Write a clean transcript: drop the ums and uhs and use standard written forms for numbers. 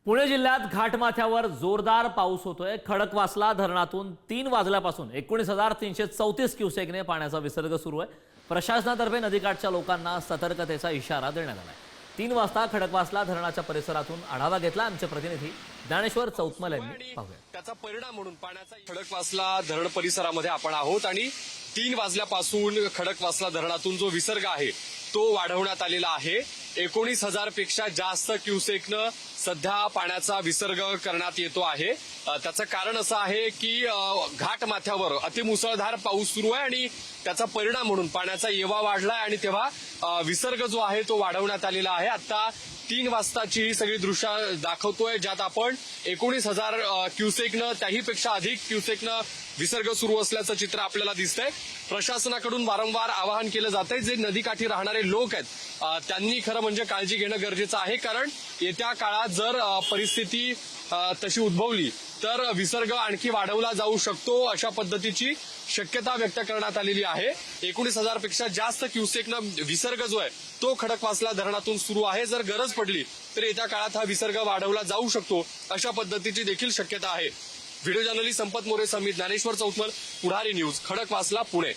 पुणे जिल्ह्यात घाटमाथ्यावर जोरदार पाऊस होतोय। खडकवासला धरणातून 3 वाजल्यापासून 19,334 क्युसेकने पाण्याचा विसर्ग सुरू आहे। प्रशासनातर्फे नदीकाठच्या लोकांना सतर्कतेचा इशारा देण्यात आलाय। 3 वाजता खडकवासला धरणाच्या परिसरातून आढावा घेतला आमचे प्रतिनिधी ज्ञानेश्वर चौतमल यांनी। पाहूया त्याचा परिणाम म्हणून पाण्याचा खडकवासला धरण परिसरामध्ये आपण आहोत आणि 3 वाजल्यापासून खडकवासला धरणातून जो विसर्ग आहे तो वाढवण्यात आलेला आहे। 19,000 पेक्षा जास्त क्युसेकनं सध्या पाण्याचा विसर्ग करण्यात येतो आहे। त्याचं कारण असं आहे की घाटमाथ्यावर अतिमुसळधार पाऊस सुरू आहे आणि त्याचा परिणाम म्हणून पाण्याचा येवा वाढलाय आणि तेव्हा विसर्ग जो आहे तो वाढवण्यात आलेला आहे। आता 3 वाजताची ही सगळी दृश्य दाखवतोय ज्यात आपण 19,000 क्युसेकनं त्याहीपेक्षा अधिक क्युसेकनं विसर्ग सुरू असल्याचं चित्र आपल्याला दिसतंय। प्रशासनाकडून वारंवार आवाहन केलं जातंय जे नदीकाठी राहणारे लोक आहेत त्यांनी खरं म्हणजे काळजी घेणं गरजेचं आहे, कारण येत्या काळात जर परिस्थिती तशी उद्भवली तर विसर्ग आणखी वाढवला जाऊ शकतो अशा पद्धतीची शक्यता व्यक्त करण्यात आलेली आहे। 19,000 पेक्षा जास्त क्युसेकनं विसर्ग जो आहे तो खडकवासला धरणातून सुरू आहे। जर गरज पडली तर येत्या काळात हा विसर्ग वाढवला जाऊ शकतो अशा पद्धतीची देखील शक्यता आहे। व्हिडिओ जर्नलिस्ट संपत मोरे समीर, ज्ञानेश्वर चौतमल, पुढारी न्यूज, खडकवासला, पुणे।